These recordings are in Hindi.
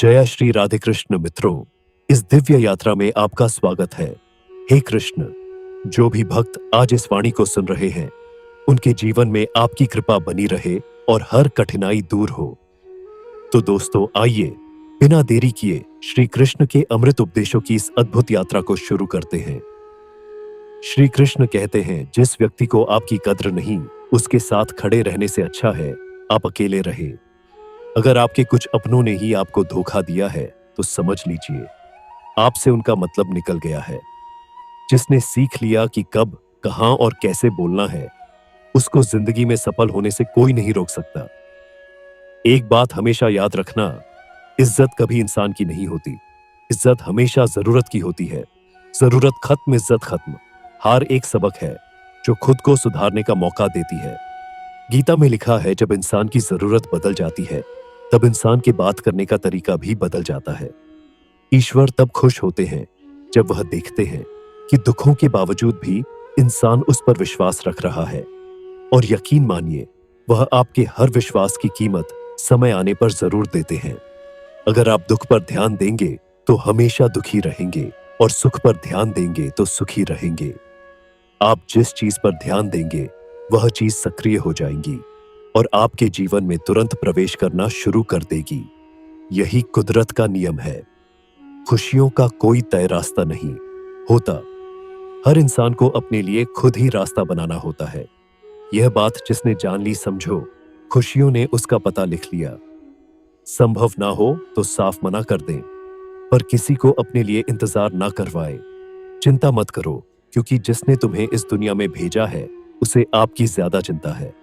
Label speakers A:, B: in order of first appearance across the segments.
A: जय श्री राधे कृष्ण मित्रों, इस दिव्य यात्रा में आपका स्वागत है। हे कृष्ण, जो भी भक्त आज इस वाणी को सुन रहे हैं, उनके जीवन में आपकी कृपा बनी रहे और हर कठिनाई दूर हो। तो दोस्तों आइए, बिना देरी किए श्री कृष्ण के अमृत उपदेशों की इस अद्भुत यात्रा को शुरू करते हैं। श्री कृष्ण कहते हैं, जिस व्यक्ति को आपकी कद्र नहीं, उसके साथ खड़े रहने से अच्छा है आप अकेले रहे। अगर आपके कुछ अपनों ने ही आपको धोखा दिया है तो समझ लीजिए आपसे उनका मतलब निकल गया है। जिसने सीख लिया कि कब, कहां और कैसे बोलना है, उसको जिंदगी में सफल होने से कोई नहीं रोक सकता। एक बात हमेशा याद रखना, इज्जत कभी इंसान की नहीं होती। इज्जत हमेशा जरूरत की होती है। जरूरत खत्म, इज्जत खत्म। हार एक सबक है जो खुद को सुधारने का मौका देती है। गीता में लिखा है, जब इंसान की जरूरत बदल जाती है तब इंसान के बात करने का तरीका भी बदल जाता है। ईश्वर तब खुश होते हैं जब वह देखते हैं कि दुखों के बावजूद भी इंसान उस पर विश्वास रख रहा है। और यकीन मानिए, वह आपके हर विश्वास की कीमत समय आने पर जरूर देते हैं। अगर आप दुख पर ध्यान देंगे तो हमेशा दुखी रहेंगे और सुख पर ध्यान देंगे तो सुखी रहेंगे। आप जिस चीज पर ध्यान देंगे वह चीज सक्रिय हो जाएंगी और आपके जीवन में तुरंत प्रवेश करना शुरू कर देगी। यही कुदरत का नियम है। खुशियों का कोई तय रास्ता नहीं होता। हर इंसान को अपने लिए खुद ही रास्ता बनाना होता है। यह बात जिसने जान ली, समझो खुशियों ने उसका पता लिख लिया। संभव ना हो तो साफ मना कर दें, पर किसी को अपने लिए इंतजार ना करवाए। चिंता मत करो, क्योंकि जिसने तुम्हें इस दुनिया में भेजा है उसे आपकी ज्यादा चिंता है।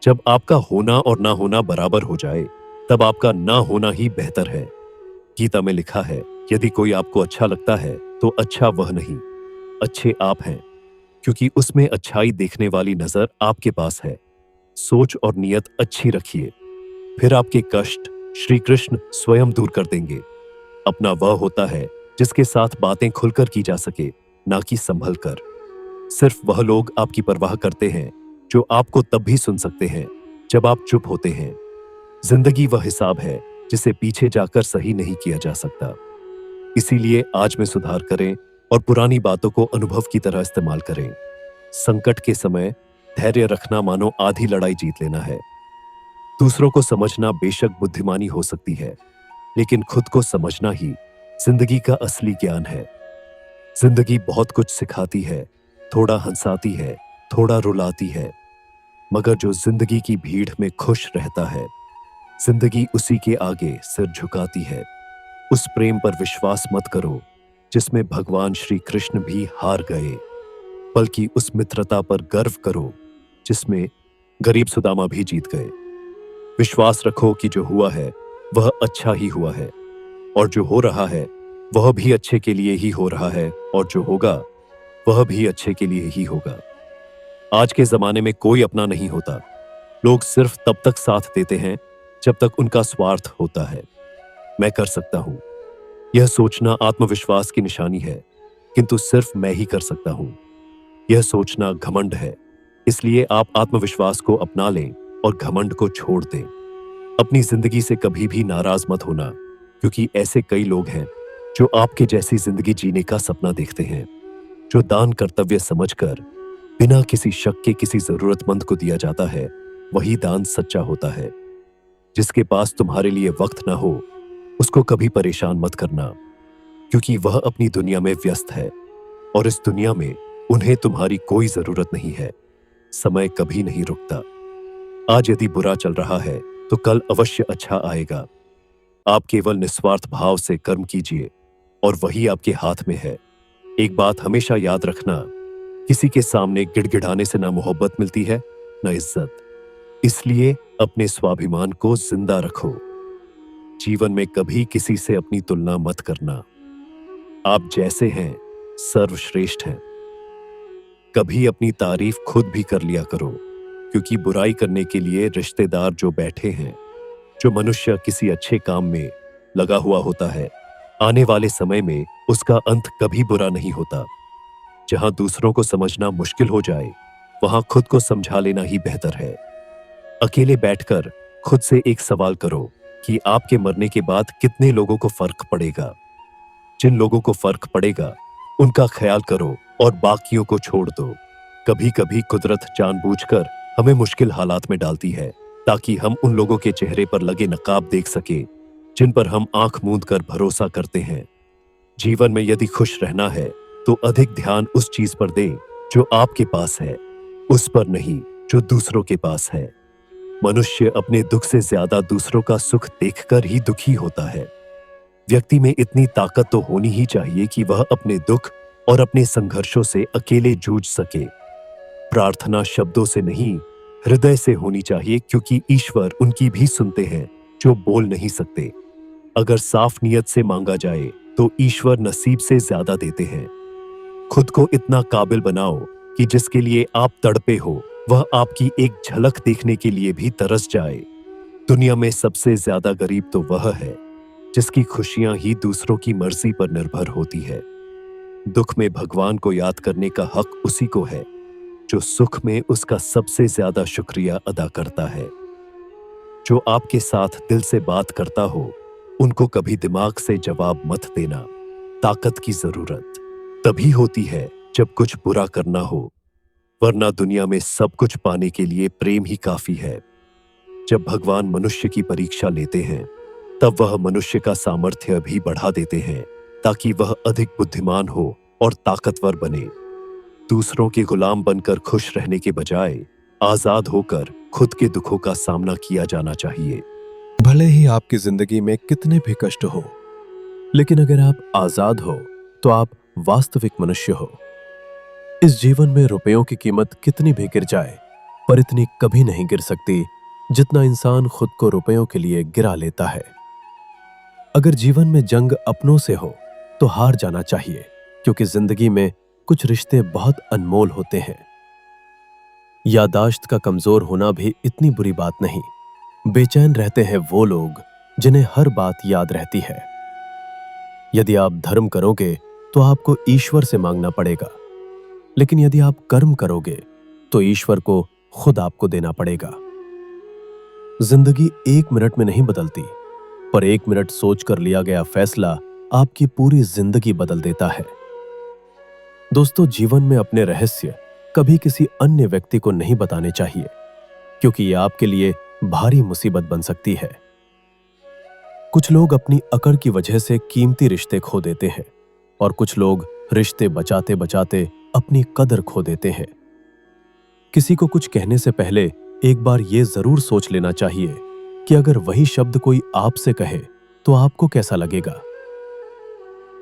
A: जब आपका होना और ना होना बराबर हो जाए तब आपका ना होना ही बेहतर है। गीता में लिखा है, यदि कोई आपको अच्छा लगता है तो अच्छा वह नहीं, अच्छे आप हैं, क्योंकि उसमें अच्छाई देखने वाली नजर आपके पास है। सोच और नियत अच्छी रखिए, फिर आपके कष्ट श्री कृष्ण स्वयं दूर कर देंगे। अपना वह होता है जिसके साथ बातें खुलकर की जा सके, ना कि संभल कर। सिर्फ वह लोग आपकी परवाह करते हैं जो आपको तब भी सुन सकते हैं जब आप चुप होते हैं। जिंदगी वह हिसाब है जिसे पीछे जाकर सही नहीं किया जा सकता। इसीलिए आज में सुधार करें और पुरानी बातों को अनुभव की तरह इस्तेमाल करें। संकट के समय धैर्य रखना मानो आधी लड़ाई जीत लेना है। दूसरों को समझना बेशक बुद्धिमानी हो सकती है, लेकिन खुद को समझना ही जिंदगी का असली ज्ञान है। जिंदगी बहुत कुछ सिखाती है, थोड़ा हंसाती है, थोड़ा रुलाती है, मगर जो जिंदगी की भीड़ में खुश रहता है, जिंदगी उसी के आगे सिर झुकाती है। उस प्रेम पर विश्वास मत करो जिसमें भगवान श्री कृष्ण भी हार गए, बल्कि उस मित्रता पर गर्व करो जिसमें गरीब सुदामा भी जीत गए। विश्वास रखो कि जो हुआ है वह अच्छा ही हुआ है, और जो हो रहा है वह भी अच्छे के लिए ही हो रहा है, और जो होगा वह भी अच्छे के लिए ही होगा। आज के जमाने में कोई अपना नहीं होता। लोग सिर्फ तब तक साथ देते हैं जब तक उनका स्वार्थ होता है। मैं कर सकता हूं, यह सोचना आत्मविश्वास की निशानी है, किंतु सिर्फ मैं ही कर सकता हूं, यह सोचना घमंड है। इसलिए आप आत्मविश्वास को अपना लें और घमंड को छोड़ दें। अपनी जिंदगी से कभी भी नाराज मत होना, क्योंकि ऐसे कई लोग हैं जो आपके जैसी जिंदगी जीने का सपना देखते हैं। जो दान कर्तव्य समझकर बिना किसी शक के किसी जरूरतमंद को दिया जाता है, वही दान सच्चा होता है। जिसके पास तुम्हारे लिए वक्त ना हो, उसको कभी परेशान मत करना, क्योंकि वह अपनी दुनिया में व्यस्त है और इस दुनिया में उन्हें तुम्हारी कोई जरूरत नहीं है। समय कभी नहीं रुकता। आज यदि बुरा चल रहा है तो कल अवश्य अच्छा आएगा। आप केवल निस्वार्थ भाव से कर्म कीजिए और वही आपके हाथ में है। एक बात हमेशा याद रखना, किसी के सामने गिड़गिड़ाने से ना मोहब्बत मिलती है, ना इज्जत। इसलिए अपने स्वाभिमान को जिंदा रखो। जीवन में कभी किसी से अपनी तुलना मत करना। आप जैसे हैं सर्वश्रेष्ठ हैं। कभी अपनी तारीफ खुद भी कर लिया करो, क्योंकि बुराई करने के लिए रिश्तेदार जो बैठे हैं, जो मनुष्य किसी अच्छे काम में लगा हुआ होता है, आने वाले समय में उसका अंत कभी बुरा नहीं होता। जहां दूसरों को समझना मुश्किल हो जाए, वहां खुद को समझा लेना ही बेहतर है। अकेले बैठकर खुद से एक सवाल करो कि आपके मरने के बाद कितने लोगों को फर्क पड़ेगा। जिन लोगों को फर्क पड़ेगा उनका ख्याल करो और बाकियों को छोड़ दो। कभी कभी कुदरत जानबूझकर हमें मुश्किल हालात में डालती है ताकि हम उन लोगों के चेहरे पर लगे नकाब देख सके जिन पर हम आंख मूंद कर भरोसा करते हैं। जीवन में यदि खुश रहना है तो अधिक ध्यान उस चीज पर दें जो आपके पास है, उस पर नहीं जो दूसरों के पास है। मनुष्य अपने दुख से ज्यादा दूसरों का सुख देखकर ही दुखी होता है। व्यक्ति में इतनी ताकत तो होनी ही चाहिए कि वह अपने दुख और अपने संघर्षों से अकेले जूझ सके। प्रार्थना शब्दों से नहीं, हृदय से होनी चाहिए, क्योंकि ईश्वर उनकी भी सुनते हैं जो बोल नहीं सकते। अगर साफ नियत से मांगा जाए तो ईश्वर नसीब से ज्यादा देते हैं। खुद को इतना काबिल बनाओ कि जिसके लिए आप तड़पे हो वह आपकी एक झलक देखने के लिए भी तरस जाए। दुनिया में सबसे ज्यादा गरीब तो वह है जिसकी खुशियां ही दूसरों की मर्जी पर निर्भर होती है। दुख में भगवान को याद करने का हक उसी को है जो सुख में उसका सबसे ज्यादा शुक्रिया अदा करता है। जो आपके साथ दिल से बात करता हो उनको कभी दिमाग से जवाब मत देना। ताकत की जरूरत तभी होती है जब कुछ बुरा करना हो, वरना दुनिया में सब कुछ पाने के लिए प्रेम ही काफी है। जब भगवान मनुष्य की परीक्षा लेते हैं तब वह मनुष्य का सामर्थ्य भी बढ़ा देते हैं ताकि वह अधिक बुद्धिमान हो और ताकतवर बने। दूसरों के गुलाम बनकर खुश रहने के बजाय आजाद होकर खुद के दुखों का सामना किया जाना चाहिए।
B: भले ही आपकी जिंदगी में कितने भी कष्ट हो, लेकिन अगर आप आजाद हो तो आप वास्तविक मनुष्य हो। इस जीवन में रुपयों की कीमत कितनी भी गिर जाए, पर इतनी कभी नहीं गिर सकती जितना इंसान खुद को रुपयों के लिए गिरा लेता है। अगर जीवन में जंग अपनों से हो तो हार जाना चाहिए, क्योंकि जिंदगी में कुछ रिश्ते बहुत अनमोल होते हैं। याददाश्त का कमजोर होना भी इतनी बुरी बात नहीं। बेचैन रहते हैं वो लोग जिन्हें हर बात याद रहती है। यदि आप धर्म करोगे तो आपको ईश्वर से मांगना पड़ेगा, लेकिन यदि आप कर्म करोगे तो ईश्वर को खुद आपको देना पड़ेगा। जिंदगी 1 मिनट में नहीं बदलती, पर 1 मिनट सोचकर लिया गया फैसला आपकी पूरी जिंदगी बदल देता है। दोस्तों, जीवन में अपने रहस्य कभी किसी अन्य व्यक्ति को नहीं बताने चाहिए, क्योंकि ये आपके लिए भारी मुसीबत बन सकती है। कुछ लोग अपनी अकड़ की वजह से कीमती रिश्ते खो देते हैं, और कुछ लोग रिश्ते बचाते बचाते अपनी कदर खो देते हैं। किसी को कुछ कहने से पहले एक बार यह जरूर सोच लेना चाहिए कि अगर वही शब्द कोई आपसे कहे तो आपको कैसा लगेगा।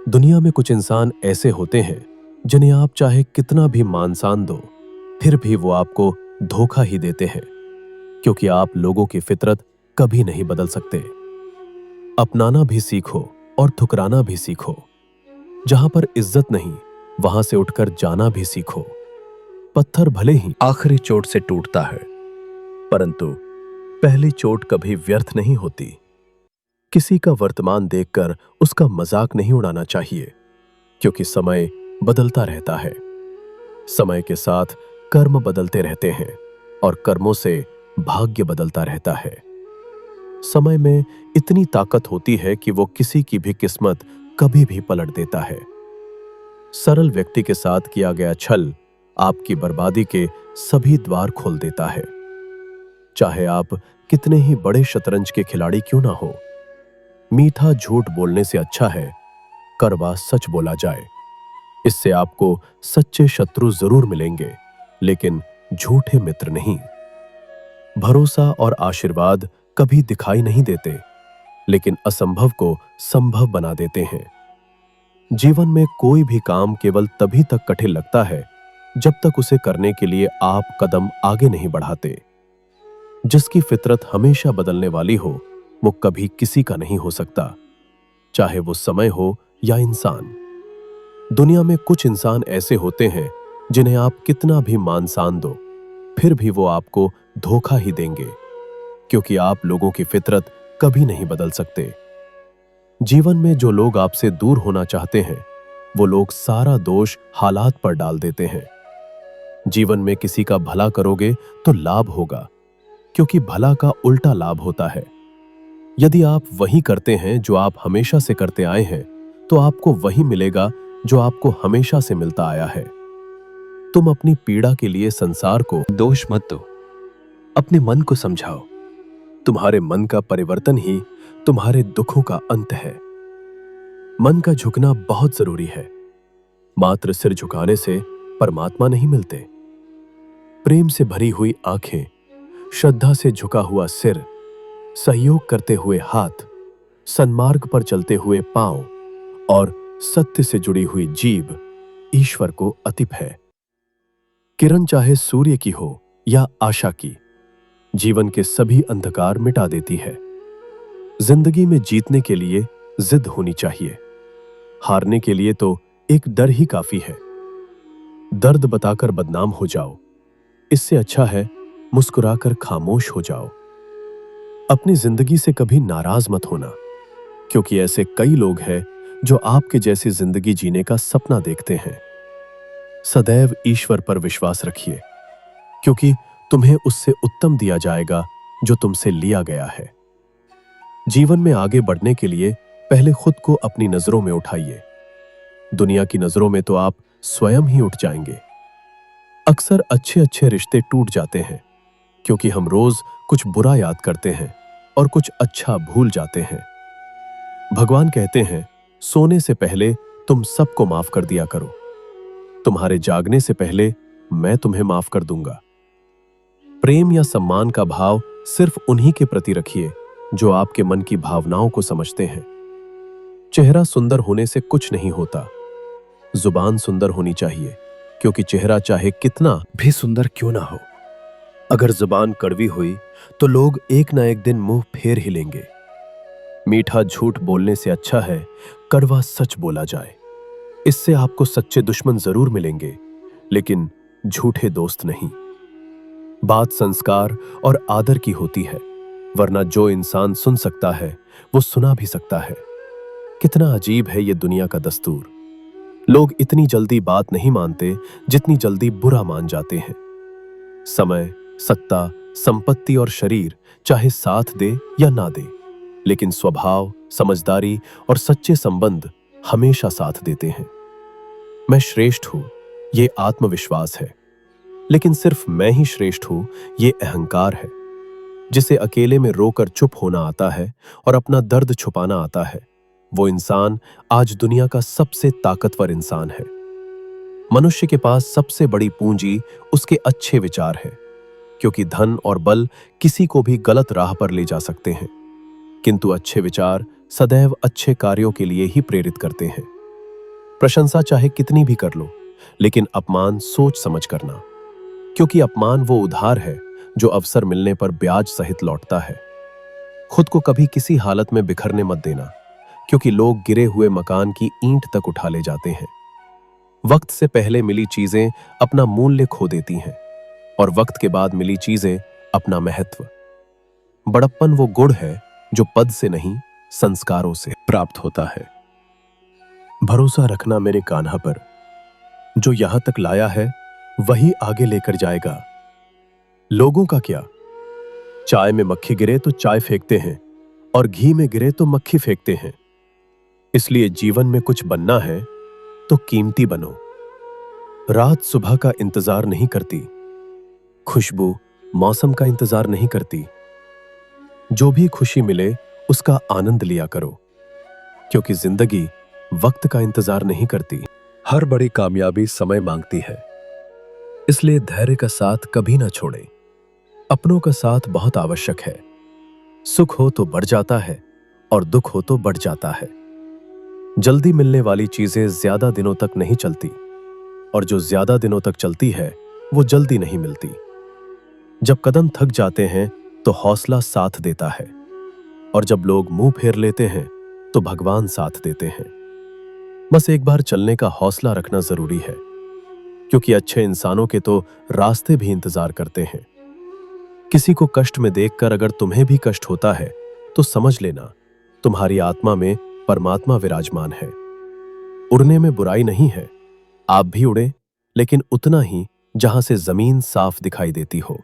B: दुनिया में कुछ इंसान ऐसे होते हैं जिन्हें आप चाहे कितना भी मान सान दो, फिर भी वो आपको धोखा ही देते हैं, क्योंकि आप लोगों की फितरत कभी नहीं बदल सकते। अपनाना भी सीखो और ठुकराना भी सीखो। जहां पर इज्जत नहीं, वहां से उठकर जाना भी सीखो। पत्थर भले ही आखिरी चोट से टूटता है, परंतु पहली चोट कभी व्यर्थ नहीं होती। किसी का वर्तमान देखकर उसका मजाक नहीं उड़ाना चाहिए, क्योंकि समय बदलता रहता है। समय के साथ कर्म बदलते रहते हैं और कर्मों से भाग्य बदलता रहता है। समय में इतनी ताकत होती है कि वो किसी की भी किस्मत कभी भी पलट देता है। सरल व्यक्ति के साथ किया गया छल आपकी बर्बादी के सभी द्वार खोल देता है। चाहे आप कितने ही बड़े शतरंज के खिलाड़ी क्यों ना हो, मीठा झूठ बोलने से अच्छा है कड़वा सच बोला जाए। इससे आपको सच्चे शत्रु जरूर मिलेंगे, लेकिन झूठे मित्र नहीं। भरोसा और आशीर्वाद कभी दिखाई नहीं देते, लेकिन असंभव को संभव बना देते हैं। जीवन में कोई भी काम केवल तभी तक कठिन लगता है जब तक उसे करने के लिए आप कदम आगे नहीं बढ़ाते। जिसकी फितरत हमेशा बदलने वाली हो, वो कभी किसी का नहीं हो सकता, चाहे वो समय हो या इंसान। दुनिया में कुछ इंसान ऐसे होते हैं जिन्हें आप कितना भी मान सान दो, फिर भी वो आपको धोखा ही देंगे, क्योंकि आप लोगों की फितरत कभी नहीं बदल सकते। जीवन में जो लोग आपसे दूर होना चाहते हैं, वो लोग सारा दोष हालात पर डाल देते हैं। जीवन में किसी का भला करोगे तो लाभ होगा, क्योंकि भला का उल्टा लाभ होता है। यदि आप वही करते हैं जो आप हमेशा से करते आए हैं, तो आपको वही मिलेगा जो आपको हमेशा से मिलता आया है। तुम अपनी पीड़ा के लिए संसार को दोष मत दो, अपने मन को समझाओ। तुम्हारे मन का परिवर्तन ही तुम्हारे दुखों का अंत है। मन का झुकना बहुत जरूरी है। मात्र सिर झुकाने से परमात्मा नहीं मिलते। प्रेम से भरी हुई आंखें, श्रद्धा से झुका हुआ सिर, सहयोग करते हुए हाथ, सन्मार्ग पर चलते हुए पांव और सत्य से जुड़ी हुई जीभ ईश्वर को अतिप है। किरण चाहे सूर्य की हो या आशा की, जीवन के सभी अंधकार मिटा देती है। जिंदगी में जीतने के लिए जिद होनी चाहिए, हारने के लिए तो एक डर ही काफी है। दर्द बताकर बदनाम हो जाओ, इससे अच्छा है मुस्कुराकर खामोश हो जाओ। अपनी जिंदगी से कभी नाराज मत होना, क्योंकि ऐसे कई लोग हैं जो आपके जैसी जिंदगी जीने का सपना देखते हैं। सदैव ईश्वर पर विश्वास रखिए, क्योंकि तुम्हें उससे उत्तम दिया जाएगा जो तुमसे लिया गया है। जीवन में आगे बढ़ने के लिए पहले खुद को अपनी नजरों में उठाइए। दुनिया की नजरों में तो आप स्वयं ही उठ जाएंगे। अक्सर अच्छे अच्छे रिश्ते टूट जाते हैं, क्योंकि हम रोज कुछ बुरा याद करते हैं और कुछ अच्छा भूल जाते हैं। भगवान कहते हैं, सोने से पहले तुम सबको माफ कर दिया करो। तुम्हारे जागने से पहले मैं तुम्हें माफ कर दूंगा। प्रेम या सम्मान का भाव सिर्फ उन्हीं के प्रति रखिए जो आपके मन की भावनाओं को समझते हैं। चेहरा सुंदर होने से कुछ नहीं होता, जुबान सुंदर होनी चाहिए, क्योंकि चेहरा चाहे कितना भी सुंदर क्यों ना हो, अगर जुबान कड़वी हुई तो लोग एक ना एक दिन मुंह फेर ही लेंगे। मीठा झूठ बोलने से अच्छा है कड़वा सच बोला जाए। इससे आपको सच्चे दुश्मन जरूर मिलेंगे, लेकिन झूठे दोस्त नहीं। बात संस्कार और आदर की होती है, वरना जो इंसान सुन सकता है वो सुना भी सकता है। कितना अजीब है ये दुनिया का दस्तूर। लोग इतनी जल्दी बात नहीं मानते जितनी जल्दी बुरा मान जाते हैं। समय, सत्ता, संपत्ति और शरीर चाहे साथ दे या ना दे, लेकिन स्वभाव, समझदारी और सच्चे संबंध हमेशा साथ देते हैं। मैं श्रेष्ठ हूं, ये आत्मविश्वास है, लेकिन सिर्फ मैं ही श्रेष्ठ हूं, ये अहंकार है। जिसे अकेले में रोकर चुप होना आता है और अपना दर्द छुपाना आता है, वो इंसान आज दुनिया का सबसे ताकतवर इंसान है। मनुष्य के पास सबसे बड़ी पूंजी उसके अच्छे विचार है, क्योंकि धन और बल किसी को भी गलत राह पर ले जा सकते हैं, किंतु अच्छे विचार सदैव अच्छे कार्यों के लिए ही प्रेरित करते हैं। प्रशंसा चाहे कितनी भी कर लो, लेकिन अपमान सोच समझ करना, क्योंकि अपमान वो उधार है जो अवसर मिलने पर ब्याज सहित लौटता है। खुद को कभी किसी हालत में बिखरने मत देना, क्योंकि लोग गिरे हुए मकान की ईंट तक उठा ले जाते हैं। वक्त से पहले मिली चीजें अपना मूल्य खो देती हैं, और वक्त के बाद मिली चीजें अपना महत्व। बड़प्पन वो गुण है जो पद से नहीं, संस्कारों से प्राप्त होता है। भरोसा रखना मेरे कान्हा पर, जो यहां तक लाया है वही आगे लेकर जाएगा। लोगों का क्या, चाय में मक्खी गिरे तो चाय फेंकते हैं और घी में गिरे तो मक्खी फेंकते हैं। इसलिए जीवन में कुछ बनना है तो कीमती बनो। रात सुबह का इंतजार नहीं करती, खुशबू मौसम का इंतजार नहीं करती। जो भी खुशी मिले उसका आनंद लिया करो, क्योंकि जिंदगी वक्त का इंतजार नहीं करती। हर बड़ी कामयाबी समय मांगती है, इसलिए धैर्य का साथ कभी ना छोड़ें। अपनों का साथ बहुत आवश्यक है। सुख हो तो बढ़ जाता है और दुख हो तो बढ़ जाता है। जल्दी मिलने वाली चीजें ज्यादा दिनों तक नहीं चलती, और जो ज्यादा दिनों तक चलती है वो जल्दी नहीं मिलती। जब कदम थक जाते हैं तो हौसला साथ देता है, और जब लोग मुंह फेर लेते हैं तो भगवान साथ देते हैं। बस एक बार चलने का हौसला रखना जरूरी है, क्योंकि अच्छे इंसानों के तो रास्ते भी इंतजार करते हैं। किसी को कष्ट में देखकर अगर तुम्हें भी कष्ट होता है तो समझ लेना तुम्हारी आत्मा में परमात्मा विराजमान है। उड़ने में बुराई नहीं है, आप भी उड़े, लेकिन उतना ही जहां से जमीन साफ दिखाई देती हो।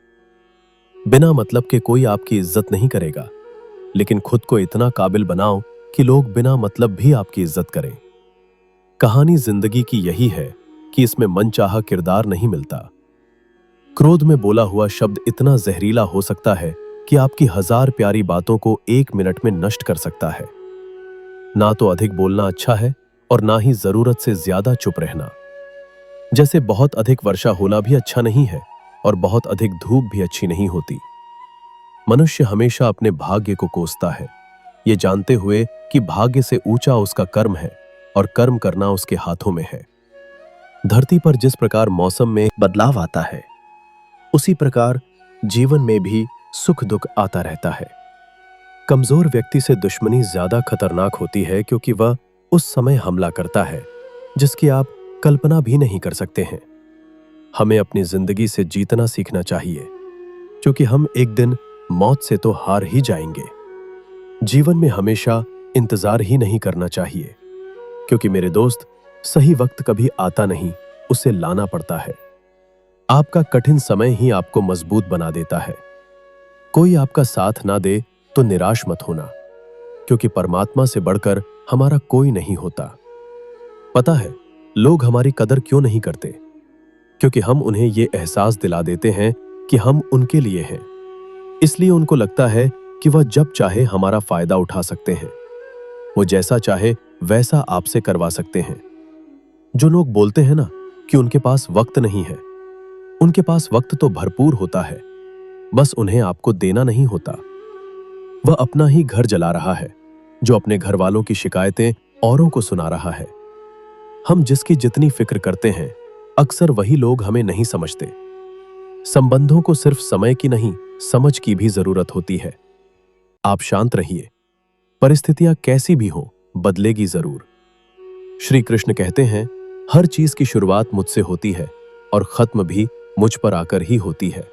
B: बिना मतलब के कोई आपकी इज्जत नहीं करेगा, लेकिन खुद को इतना काबिल बनाओ कि लोग बिना मतलब भी आपकी इज्जत करें। कहानी जिंदगी की यही है कि इसमें मनचाहा किरदार नहीं मिलता। क्रोध में बोला हुआ शब्द इतना जहरीला हो सकता है कि आपकी 1000 प्यारी बातों को 1 मिनट में नष्ट कर सकता है। ना तो अधिक बोलना अच्छा है और ना ही जरूरत से ज्यादा चुप रहना। जैसे बहुत अधिक वर्षा होना भी अच्छा नहीं है और बहुत अधिक धूप भी अच्छी नहीं होती। मनुष्य हमेशा अपने भाग्य को कोसता है, ये जानते हुए कि भाग्य से ऊंचा उसका कर्म है और कर्म करना उसके हाथों में है। धरती पर जिस प्रकार मौसम में बदलाव आता है, उसी प्रकार जीवन में भी सुख दुख आता रहता है। कमजोर व्यक्ति से दुश्मनी ज्यादा खतरनाक होती है क्योंकि वह उस समय हमला करता है जिसकी आप कल्पना भी नहीं कर सकते हैं। हमें अपनी जिंदगी से जीतना सीखना चाहिए क्योंकि हम एक दिन मौत से तो हार ही जाएंगे। जीवन में हमेशा इंतजार ही नहीं करना चाहिए क्योंकि मेरे दोस्त, सही वक्त कभी आता नहीं, उसे लाना पड़ता है। आपका कठिन समय ही आपको मजबूत बना देता है। कोई आपका साथ ना दे तो निराश मत होना क्योंकि परमात्मा से बढ़कर हमारा कोई नहीं होता। पता है लोग हमारी कदर क्यों नहीं करते? क्योंकि हम उन्हें यह एहसास दिला देते हैं कि हम उनके लिए हैं। इसलिए उनको लगता है कि वह जब चाहे हमारा फायदा उठा सकते हैं, वो जैसा चाहे वैसा आपसे करवा सकते हैं। जो लोग बोलते हैं ना कि उनके पास वक्त नहीं है, उनके पास वक्त तो भरपूर होता है, बस उन्हें आपको देना नहीं होता। वह अपना ही घर जला रहा है जो अपने घर वालों की शिकायतें औरों को सुना रहा है। हम जिसकी जितनी फिक्र करते हैं, अक्सर वही लोग हमें नहीं समझते। संबंधों को सिर्फ समय की नहीं, समझ की भी जरूरत होती है। आप शांत रहिए, परिस्थितियां कैसी भी हो, बदलेगी जरूर। श्री कृष्ण कहते हैं, हर चीज की शुरुआत मुझसे होती है और खत्म भी मुझ पर आकर ही होती है।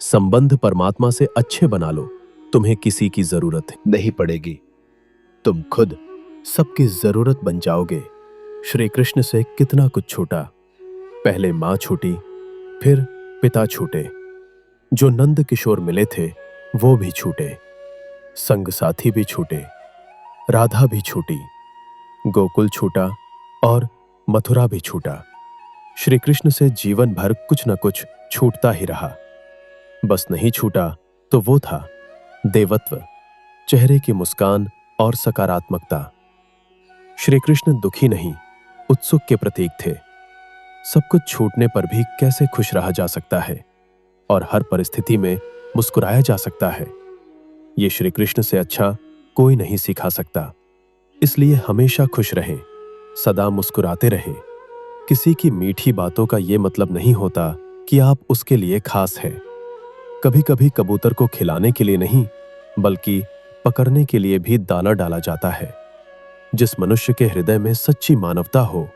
B: संबंध परमात्मा से अच्छे बना लो, तुम्हें किसी की जरूरत नहीं पड़ेगी। तुम खुद सबकी जरूरत बन जाओगे। श्री कृष्ण से कितना कुछ छूटा। पहले मां छूटी, फिर पिता छूटे। जो नंद किशोर मिले थे वो भी छूटे, संग साथी भी छूटे, राधा भी छूटी, गोकुल छूटा और मथुरा भी छूटा। श्री कृष्ण से जीवन भर कुछ न कुछ छूटता ही रहा। बस नहीं छूटा तो वो था देवत्व, चेहरे की मुस्कान और सकारात्मकता। श्री कृष्ण दुखी नहीं, उत्सुक के प्रतीक थे। सब कुछ छूटने पर भी कैसे खुश रहा जा सकता है और हर परिस्थिति में मुस्कुराया जा सकता है, ये श्री कृष्ण से अच्छा कोई नहीं सिखा सकता। इसलिए हमेशा खुश रहें, सदा मुस्कुराते रहें। किसी की मीठी बातों का ये मतलब नहीं होता कि आप उसके लिए खास हैं। कभी कभी कबूतर को खिलाने के लिए नहीं, बल्कि पकड़ने के लिए भी दाना डाला जाता है। जिस मनुष्य के हृदय में सच्ची मानवता हो,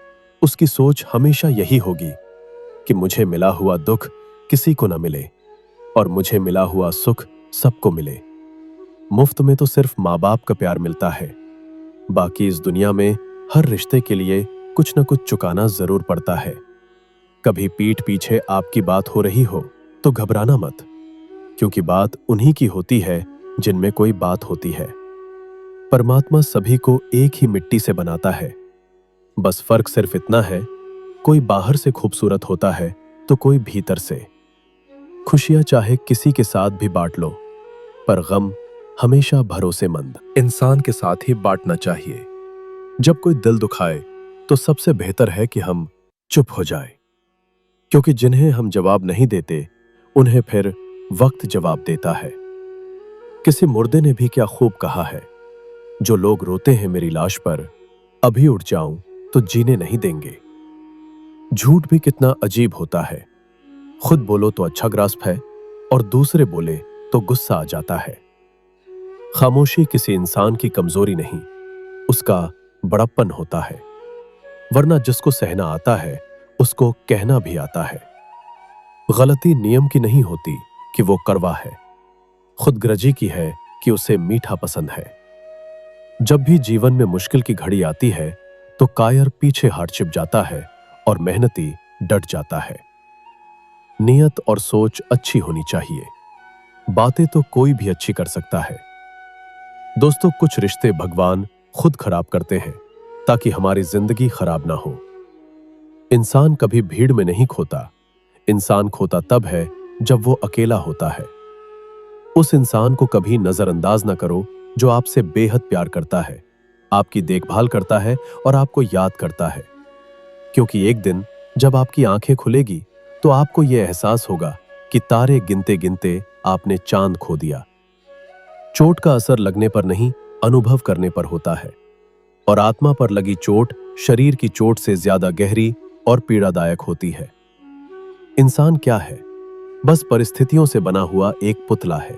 B: उसकी सोच हमेशा यही होगी कि मुझे मिला हुआ दुख किसी को न मिले और मुझे मिला हुआ सुख सबको मिले। मुफ्त में तो सिर्फ माँ बाप का प्यार मिलता है, बाकी इस दुनिया में हर रिश्ते के लिए कुछ न कुछ चुकाना जरूर पड़ता है। कभी पीठ पीछे आपकी बात हो रही हो तो घबराना मत, क्योंकि बात उन्हीं की होती है जिनमें कोई बात होती है। परमात्मा सभी को एक ही मिट्टी से बनाता है, बस फर्क सिर्फ इतना है, कोई बाहर से खूबसूरत होता है तो कोई भीतर से। खुशियां चाहे किसी के साथ भी बांट लो, पर गम हमेशा भरोसेमंद इंसान के साथ ही बांटना चाहिए। जब कोई दिल दुखाए तो सबसे बेहतर है कि हम चुप हो जाएं, क्योंकि जिन्हें हम जवाब नहीं देते उन्हें फिर वक्त जवाब देता है। किसी मुर्दे ने भी क्या खूब कहा है, जो लोग रोते हैं मेरी लाश पर, अभी उठ जाऊं तो जीने नहीं देंगे। झूठ भी कितना अजीब होता है, खुद बोलो तो अच्छा ग्रास्प है और दूसरे बोले तो गुस्सा आ जाता है। खामोशी किसी इंसान की कमजोरी नहीं, उसका बड़प्पन होता है, वरना जिसको सहना आता है उसको कहना भी आता है। गलती नियम की नहीं होती कि वो कड़वा है, खुदगर्जी की है कि उसे मीठा पसंद है। जब भी जीवन में मुश्किल की घड़ी आती है तो कायर पीछे हट छिप जाता है और मेहनती डट जाता है। नियत और सोच अच्छी होनी चाहिए। बातें तो कोई भी अच्छी कर सकता है, दोस्तों, कुछ रिश्ते भगवान खुद खराब करते हैं ताकि हमारी जिंदगी खराब ना हो। इंसान कभी भीड़ में नहीं खोता। इंसान खोता तब है जब वो अकेला होता है। उस इंसान को कभी नजरअंदाज ना करो जो आपसे बेहद प्यार करता है, आपकी देखभाल करता है और आपको याद करता है। क्योंकि एक दिन जब आपकी आंखें खुलेगी तो आपको यह एहसास होगा कि तारे गिनते गिनते आपने चांद खो दिया। चोट का असर लगने पर नहीं, अनुभव करने पर होता है। और आत्मा पर लगी चोट शरीर की चोट से ज्यादा गहरी और पीड़ादायक होती है। इंसान क्या है? बस परिस्थितियों से बना हुआ एक पुतला है।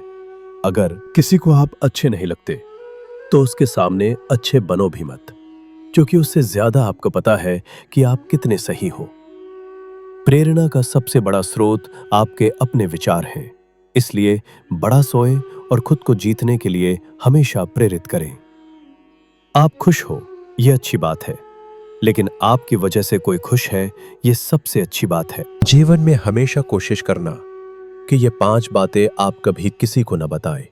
B: अगर किसी को आप अच्छे नहीं लगते तो उसके सामने अच्छे बनो भी मत, क्योंकि उससे ज्यादा आपको पता है कि आप कितने सही हो। प्रेरणा का सबसे बड़ा स्रोत आपके अपने विचार हैं। इसलिए बड़ा सोएं और खुद को जीतने के लिए हमेशा प्रेरित करें। आप खुश हो, यह अच्छी बात है, लेकिन आपकी वजह से कोई खुश है, यह सबसे अच्छी बात है। जीवन में हमेशा कोशिश करना कि ये 5 बातें आप कभी किसी को न बताएं,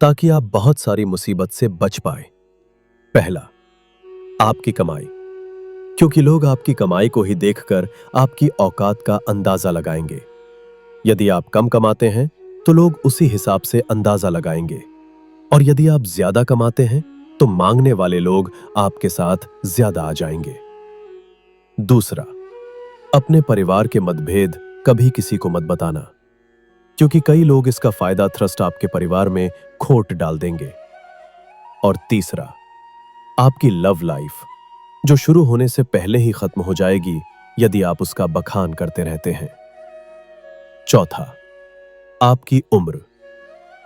B: ताकि आप बहुत सारी मुसीबत से बच पाए। पहला, आपकी कमाई, क्योंकि लोग आपकी कमाई को ही देखकर आपकी औकात का अंदाजा लगाएंगे। यदि आप कम कमाते हैं तो लोग उसी हिसाब से अंदाजा लगाएंगे, और यदि आप ज्यादा कमाते हैं तो मांगने वाले लोग आपके साथ ज्यादा आ जाएंगे। दूसरा, अपने परिवार के मतभेद कभी किसी को मत बताना, क्योंकि कई लोग इसका फायदा थ्रस्ट आपके परिवार में खोट डाल देंगे। और तीसरा, आपकी लव लाइफ, जो शुरू होने से पहले ही खत्म हो जाएगी यदि आप उसका बखान करते रहते हैं। चौथा, आपकी उम्र,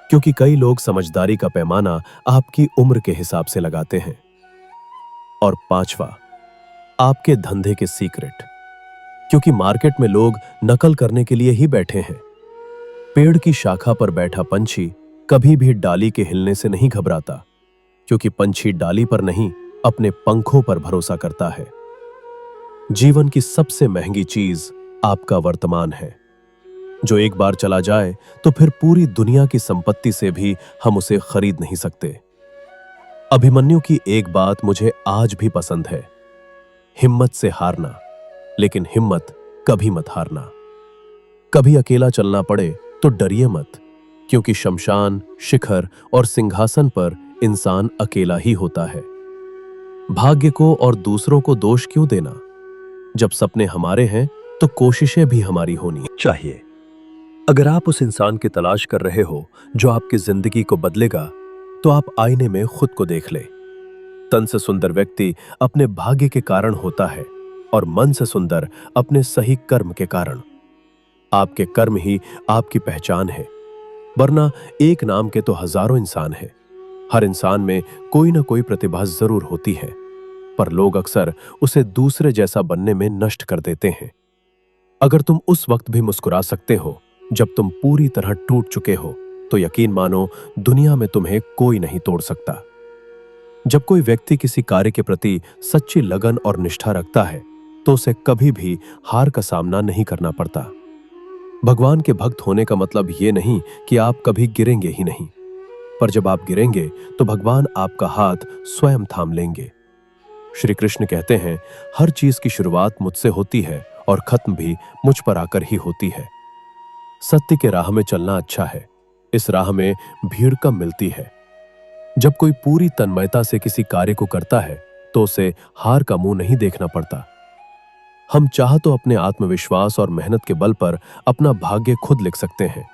B: क्योंकि कई लोग समझदारी का पैमाना आपकी उम्र के हिसाब से लगाते हैं। और पांचवा, आपके धंधे के सीक्रेट, क्योंकि मार्केट में लोग नकल करने के लिए ही बैठे हैं। पेड़ की शाखा पर बैठा पंछी कभी भी डाली के हिलने से नहीं घबराता, क्योंकि पंछी डाली पर नहीं, अपने पंखों पर भरोसा करता है। जीवन की सबसे महंगी चीज आपका वर्तमान है, जो एक बार चला जाए तो फिर पूरी दुनिया की संपत्ति से भी हम उसे खरीद नहीं सकते। अभिमन्यु की एक बात मुझे आज भी पसंद है, हिम्मत से हारना, लेकिन हिम्मत कभी मत हारना। कभी अकेला चलना पड़े तो डरिए मत, क्योंकि शमशान, शिखर और सिंहासन पर इंसान अकेला ही होता है। भाग्य को और दूसरों को दोष क्यों देना? जब सपने हमारे हैं तो कोशिशें भी हमारी होनी चाहिए। अगर आप उस इंसान की तलाश कर रहे हो जो आपकी जिंदगी को बदलेगा, तो आप आईने में खुद को देख ले। तन से सुंदर व्यक्ति अपने भाग्य के कारण होता है, और मन से सुंदर अपने सही कर्म के कारण। आपके कर्म ही आपकी पहचान है, वरना एक नाम के तो हजारों इंसान हैं। हर इंसान में कोई ना कोई प्रतिभा जरूर होती है, पर लोग अक्सर उसे दूसरे जैसा बनने में नष्ट कर देते हैं। अगर तुम उस वक्त भी मुस्कुरा सकते हो जब तुम पूरी तरह टूट चुके हो, तो यकीन मानो दुनिया में तुम्हें कोई नहीं तोड़ सकता। जब कोई व्यक्ति किसी कार्य के प्रति सच्ची लगन और निष्ठा रखता है, तो उसे कभी भी हार का सामना नहीं करना पड़ता। भगवान के भक्त होने का मतलब ये नहीं कि आप कभी गिरेंगे ही नहीं, पर जब आप गिरेंगे तो भगवान आपका हाथ स्वयं थाम लेंगे। श्री कृष्ण कहते हैं, हर चीज की शुरुआत मुझसे होती है और खत्म भी मुझ पर आकर ही होती है। सत्य के राह में चलना अच्छा है, इस राह में भीड़ कम मिलती है। जब कोई पूरी तन्मयता से किसी कार्य को करता है तो उसे हार का मुंह नहीं देखना पड़ता। हम चाह तो अपने आत्मविश्वास और मेहनत के बल पर अपना भाग्य खुद लिख सकते हैं,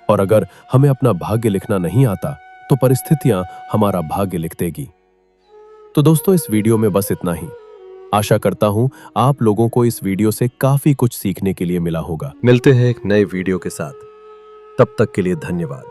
B: और अगर हमें अपना भाग्य लिखना नहीं आता तो परिस्थितियां हमारा भाग्य लिख देगी। तो दोस्तों, इस वीडियो में बस इतना ही। आशा करता हूं आप लोगों को इस वीडियो से काफी कुछ सीखने के लिए मिला होगा। मिलते हैं एक नए वीडियो के साथ, तब तक के लिए धन्यवाद।